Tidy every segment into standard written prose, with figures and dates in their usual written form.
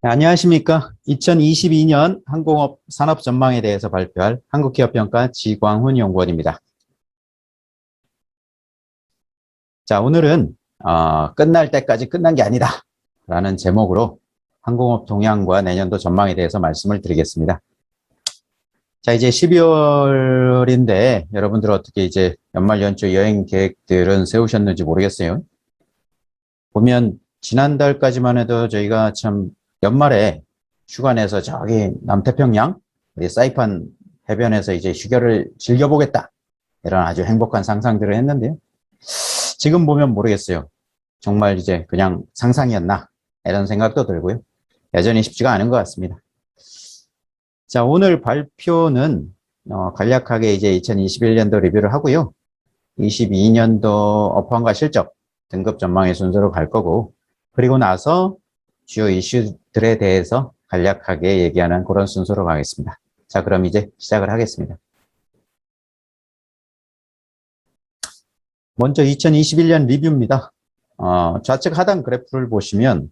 네, 안녕하십니까. 2022년 항공업 산업 전망에 대해서 발표할 한국기업평가 지광훈 연구원입니다. 자, 오늘은 끝날 때까지 끝난 게 아니다 라는 제목으로 항공업 동향과 내년도 전망에 대해서 말씀을 드리겠습니다. 자, 이제 12월인데 여러분들 어떻게 이제 연말 연초 여행 계획들은 세우셨는지 모르겠어요. 보면 지난달까지만 해도 저희가 참 연말에 휴가 내서 저기 남태평양 우리 사이판 해변에서 이제 휴가를 즐겨보겠다 이런 아주 행복한 상상들을 했는데요. 지금 보면 모르겠어요. 정말 이제 그냥 상상이었나 이런 생각도 들고요. 여전히 쉽지가 않은 것 같습니다. 자, 오늘 발표는 간략하게 이제 2021년도 리뷰를 하고요. 22년도 업황과 실적 등급 전망의 순서로 갈 거고, 그리고 나서 주요 이슈들에 대해서 간략하게 얘기하는 그런 순서로 가겠습니다. 자, 그럼 이제 시작을 하겠습니다. 먼저 2021년 리뷰입니다. 좌측 하단 그래프를 보시면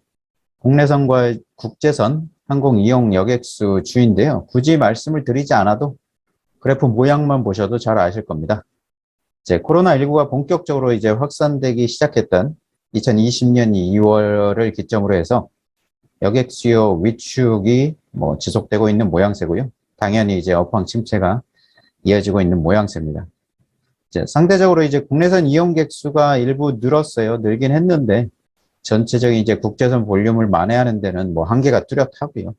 국내선과 국제선 항공 이용 여객수 주인데요. 굳이 말씀을 드리지 않아도 그래프 모양만 보셔도 잘 아실 겁니다. 이제 코로나19가 본격적으로 이제 확산되기 시작했던 2020년 2월을 기점으로 해서 여객 수요 위축이 지속되고 있는 모양새고요. 당연히 이제 업황 침체가 이어지고 있는 모양새입니다. 이제 상대적으로 이제 국내선 이용객 수가 일부 늘었어요. 늘긴 했는데 전체적인 이제 국제선 볼륨을 만회하는 데는 한계가 뚜렷하고요.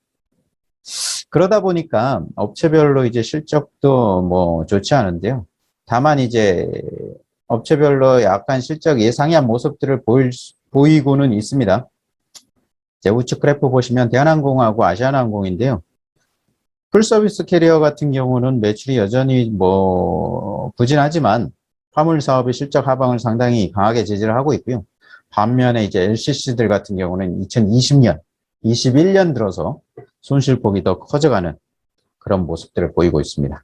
그러다 보니까 업체별로 이제 실적도 좋지 않은데요. 다만 이제 업체별로 약간 실적 예상한 모습들을 보이고는 있습니다. 이제 우측 그래프 보시면 대한항공하고 아시아나항공인데요. 풀서비스 캐리어 같은 경우는 매출이 여전히 부진하지만 화물 사업의 실적 하방을 상당히 강하게 제지를 하고 있고요. 반면에 이제 LCC들 같은 경우는 2020년, 21년 들어서 손실폭이 더 커져가는 그런 모습들을 보이고 있습니다.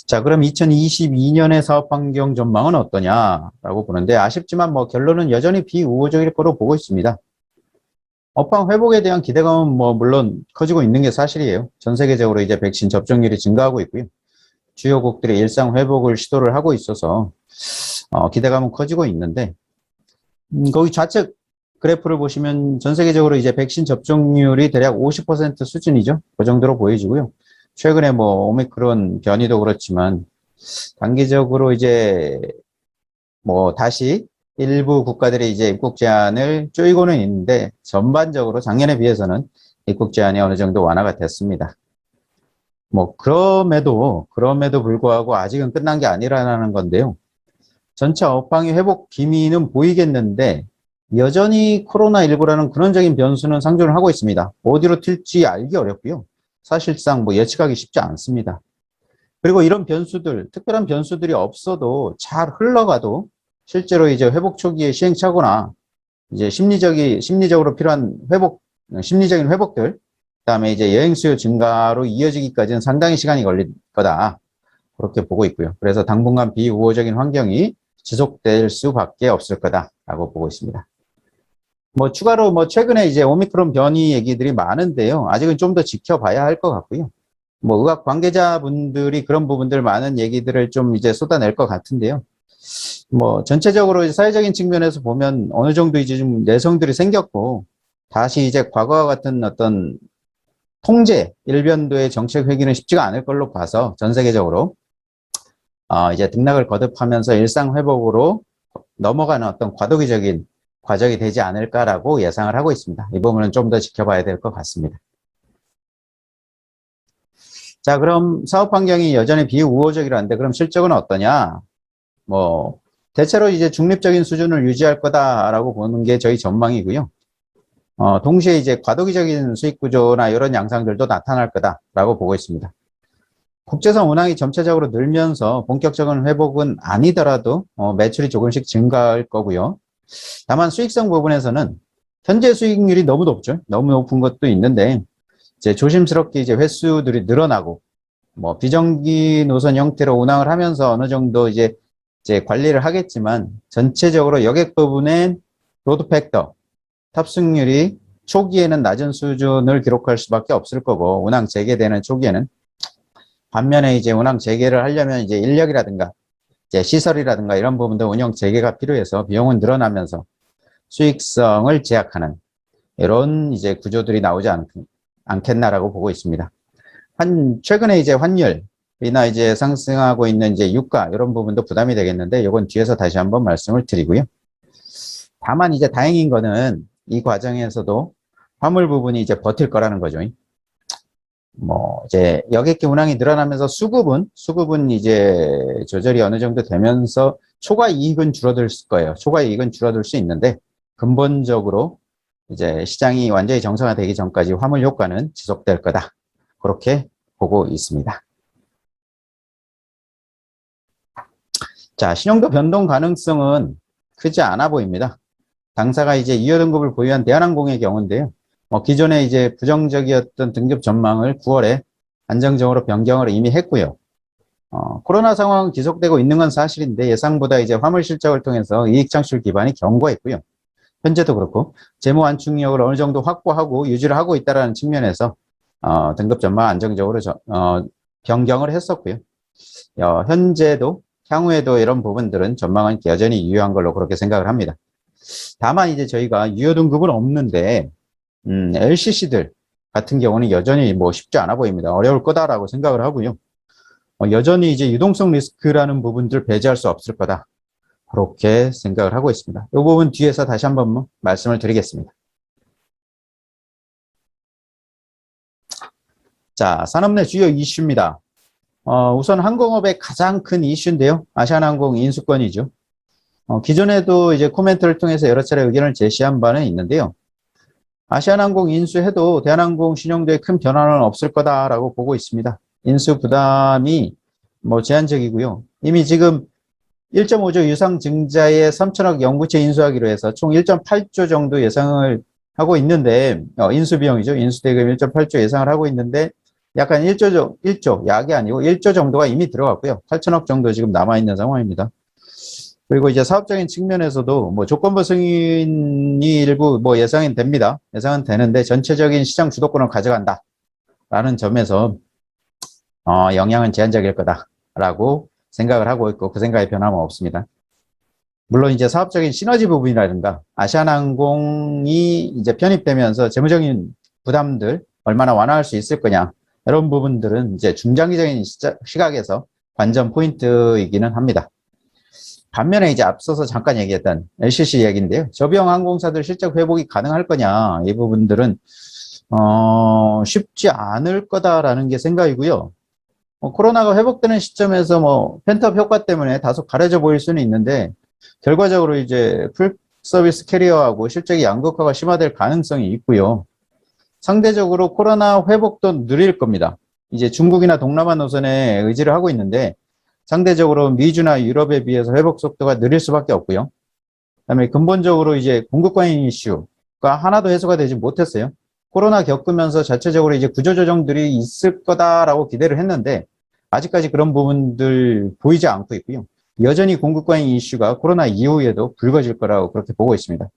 자, 그럼 2022년의 사업 환경 전망은 어떠냐라고 보는데 아쉽지만 결론은 여전히 비우호적일 거로 보고 있습니다. 업황 회복에 대한 기대감은 물론 커지고 있는 게 사실이에요. 전 세계적으로 이제 백신 접종률이 증가하고 있고요. 주요국들이 일상 회복을 시도를 하고 있어서 기대감은 커지고 있는데 거기 좌측 그래프를 보시면 전 세계적으로 이제 백신 접종률이 대략 50% 수준이죠. 그 정도로 보여지고요. 최근에 오미크론 변이도 그렇지만 단기적으로 이제 다시 일부 국가들이 이제 입국 제한을 쪼이고는 있는데 전반적으로 작년에 비해서는 입국 제한이 어느 정도 완화가 됐습니다. 그럼에도 불구하고 아직은 끝난 게 아니라는 건데요. 전체 업황의 회복 기미는 보이겠는데 여전히 코로나19라는 근원적인 변수는 상존을 하고 있습니다. 어디로 튈지 알기 어렵고요. 사실상 예측하기 쉽지 않습니다. 그리고 이런 변수들, 특별한 변수들이 없어도 잘 흘러가도 실제로 이제 회복 초기에 시행착오나 이제 심리적으로 필요한 심리적인 회복들, 그다음에 이제 여행 수요 증가로 이어지기까지는 상당히 시간이 걸릴 거다. 그렇게 보고 있고요. 그래서 당분간 비우호적인 환경이 지속될 수밖에 없을 거다라고 보고 있습니다. 추가로 최근에 이제 오미크론 변이 얘기들이 많은데요. 아직은 좀 더 지켜봐야 할 것 같고요. 의학 관계자분들이 그런 부분들 많은 얘기들을 좀 이제 쏟아낼 것 같은데요. 전체적으로 사회적인 측면에서 보면 어느 정도 이제 좀 내성들이 생겼고 다시 이제 과거와 같은 어떤 통제, 일변도의 정책 회귀는 쉽지가 않을 걸로 봐서 전 세계적으로 이제 등락을 거듭하면서 일상 회복으로 넘어가는 어떤 과도기적인 과정이 되지 않을까라고 예상을 하고 있습니다. 이 부분은 좀 더 지켜봐야 될 것 같습니다. 자, 그럼 사업 환경이 여전히 비우호적이라는데 그럼 실적은 어떠냐? 대체로 이제 중립적인 수준을 유지할 거다라고 보는 게 저희 전망이고요. 동시에 이제 과도기적인 수익 구조나 이런 양상들도 나타날 거다라고 보고 있습니다. 국제선 운항이 전체적으로 늘면서 본격적인 회복은 아니더라도 매출이 조금씩 증가할 거고요. 다만 수익성 부분에서는 현재 수익률이 너무 높죠. 너무 높은 것도 있는데 이제 조심스럽게 이제 횟수들이 늘어나고 비정기 노선 형태로 운항을 하면서 어느 정도 이제 관리를 하겠지만 전체적으로 여객 부분엔 로드 팩터, 탑승률이 초기에는 낮은 수준을 기록할 수밖에 없을 거고, 운항 재개되는 초기에는. 반면에 이제 운항 재개를 하려면 이제 인력이라든가, 이제 시설이라든가 이런 부분도 운영 재개가 필요해서 비용은 늘어나면서 수익성을 제약하는 이런 이제 구조들이 나오지 않겠나라고 보고 있습니다. 최근에 이제 환율이나 이제 상승하고 있는 이제 유가 이런 부분도 부담이 되겠는데, 이건 뒤에서 다시 한번 말씀을 드리고요. 다만 이제 다행인 거는 이 과정에서도 화물 부분이 이제 버틸 거라는 거죠. 뭐 이제 여객기 운항이 늘어나면서 수급은 이제 조절이 어느 정도 되면서 초과 이익은 줄어들 거예요. 초과 이익은 줄어들 수 있는데, 근본적으로 이제 시장이 완전히 정상화되기 전까지 화물 효과는 지속될 거다. 그렇게 보고 있습니다. 자, 신용도 변동 가능성은 크지 않아 보입니다. 당사가 이제 이어 등급을 보유한 대한항공의 경우인데요. 기존에 이제 부정적이었던 등급 전망을 9월에 안정적으로 변경을 이미 했고요. 코로나 상황은 지속되고 있는 건 사실인데, 예상보다 이제 화물 실적을 통해서 이익 창출 기반이 견고했고요. 현재도 그렇고 재무 안축력을 어느 정도 확보하고 유지를 하고 있다는 측면에서 등급 전망 안정적으로 변경을 했었고요. 현재도 향후에도 이런 부분들은 전망은 여전히 유효한 걸로 그렇게 생각을 합니다. 다만 이제 저희가 유효 등급은 없는데 LCC들 같은 경우는 여전히 뭐 쉽지 않아 보입니다. 어려울 거다라고 생각을 하고요. 여전히 이제 유동성 리스크라는 부분들 배제할 수 없을 거다. 그렇게 생각을 하고 있습니다. 이 부분 뒤에서 다시 한번 말씀을 드리겠습니다. 자, 산업 내 주요 이슈입니다. 우선 항공업의 가장 큰 이슈인데요. 아시아나항공 인수권이죠. 기존에도 이제 코멘트를 통해서 여러 차례 의견을 제시한 바는 있는데요. 아시아나항공 인수해도 대한항공 신용도에 큰 변화는 없을 거다라고 보고 있습니다. 인수 부담이 뭐 제한적이고요. 이미 지금 1.5조 유상 증자에 3천억 영구채 인수하기로 해서 총 1.8조 정도 예상을 하고 있는데, 인수 비용이죠. 인수 대금 1.8조 예상을 하고 있는데, 약간 1조, 약이 아니고 1조 정도가 이미 들어갔고요. 8천억 정도 지금 남아있는 상황입니다. 그리고 이제 사업적인 측면에서도 뭐 조건부 승인이 일부 뭐 예상은 됩니다. 예상은 되는데 전체적인 시장 주도권을 가져간다. 라는 점에서, 영향은 제한적일 거다라고 생각을 하고 있고, 그 생각에 변함은 없습니다. 물론 이제 사업적인 시너지 부분이라든가 아시아나항공이 이제 편입되면서 재무적인 부담들 얼마나 완화할 수 있을 거냐, 이런 부분들은 이제 중장기적인 시각에서 관전 포인트이기는 합니다. 반면에 이제 앞서서 잠깐 얘기했던 LCC 얘기인데요. 저비용 항공사들 실적 회복이 가능할 거냐, 이 부분들은 쉽지 않을 거다라는 게 생각이고요. 코로나가 회복되는 시점에서 뭐 펜트업 효과 때문에 다소 가려져 보일 수는 있는데, 결과적으로 이제 풀 서비스 캐리어하고 실적이 양극화가 심화될 가능성이 있고요. 상대적으로 코로나 회복도 느릴 겁니다. 이제 중국이나 동남아 노선에 의지를 하고 있는데, 상대적으로 미주나 유럽에 비해서 회복 속도가 느릴 수밖에 없고요. 그다음에 근본적으로 이제 공급 과잉 이슈가 하나도 해소가 되지 못했어요. 코로나 겪으면서 자체적으로 이제 구조조정들이 있을 거다라고 기대를 했는데, 아직까지 그런 부분들 보이지 않고 있고요. 여전히 공급 과잉 이슈가 코로나 이후에도 불거질 거라고 그렇게 보고 있습니다.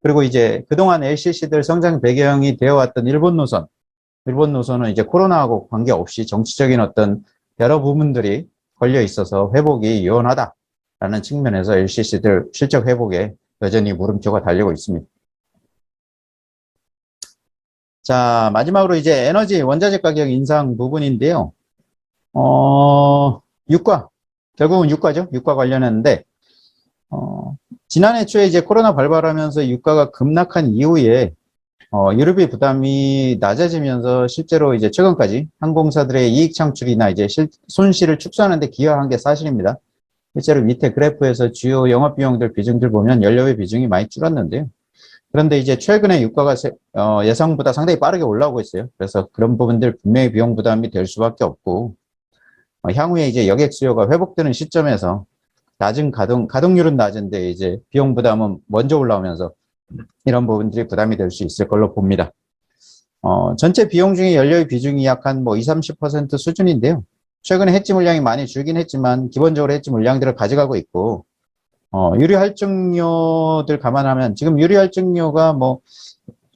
그리고 이제 그동안 LCC들 성장 배경이 되어왔던 일본 노선은 이제 코로나하고 관계없이 정치적인 어떤 여러 부분들이 걸려 있어서 회복이 유연하다라는 측면에서 LCC들 실적 회복에 여전히 물음표가 달리고 있습니다. 자, 마지막으로 이제 에너지 원자재 가격 인상 부분인데요. 유가. 결국은 유가죠. 유가 관련했는데, 지난해 초에 이제 코로나 발발하면서 유가가 급락한 이후에, 유류비 부담이 낮아지면서 실제로 이제 최근까지 항공사들의 이익 창출이나 이제 손실을 축소하는 데 기여한 게 사실입니다. 실제로 밑에 그래프에서 주요 영업비용들 비중들 보면 연료비 비중이 많이 줄었는데요. 그런데 이제 최근에 유가가 예상보다 상당히 빠르게 올라오고 있어요. 그래서 그런 부분들 분명히 비용 부담이 될 수밖에 없고, 향후에 이제 여객 수요가 회복되는 시점에서 낮은 가동률은 낮은데 이제 비용 부담은 먼저 올라오면서 이런 부분들이 부담이 될 수 있을 걸로 봅니다. 전체 비용 중에 연료의 비중이 약 한 뭐 20, 30% 수준인데요. 최근에 해지 물량이 많이 줄긴 했지만 기본적으로 해지 물량들을 가져가고 있고, 유리할증료들 감안하면 지금 유리할증료가 뭐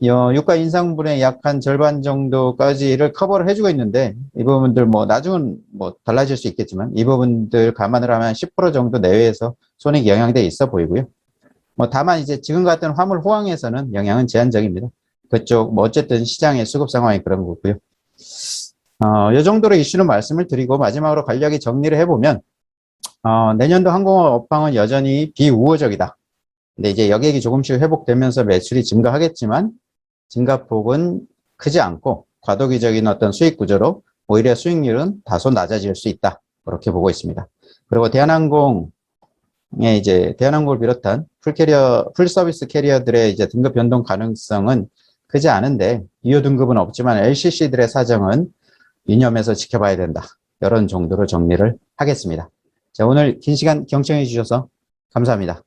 유가 인상분의 약 한 절반 정도까지를 커버를 해주고 있는데 이 부분들 뭐 나중은 뭐 달라질 수 있겠지만 이 부분들 감안을 하면 10% 정도 내외에서 손익이 영향돼 있어 보이고요. 뭐 다만 이제 지금 같은 화물 호황에서는 영향은 제한적입니다. 그쪽 뭐 어쨌든 시장의 수급 상황이 그런 거고요. 이 정도로 이슈는 말씀을 드리고 마지막으로 간략히 정리를 해보면 내년도 항공업 업황은 여전히 비우호적이다. 근데 이제 여객이 조금씩 회복되면서 매출이 증가하겠지만 증가폭은 크지 않고 과도기적인 어떤 수익 구조로 오히려 수익률은 다소 낮아질 수 있다. 그렇게 보고 있습니다. 그리고 대한항공의 이제 대한항공을 비롯한 풀서비스 캐리어들의 이제 등급 변동 가능성은 크지 않은데 유효 등급은 없지만 LCC들의 사정은 유념해서 지켜봐야 된다. 이런 정도로 정리를 하겠습니다. 자, 오늘 긴 시간 경청해 주셔서 감사합니다.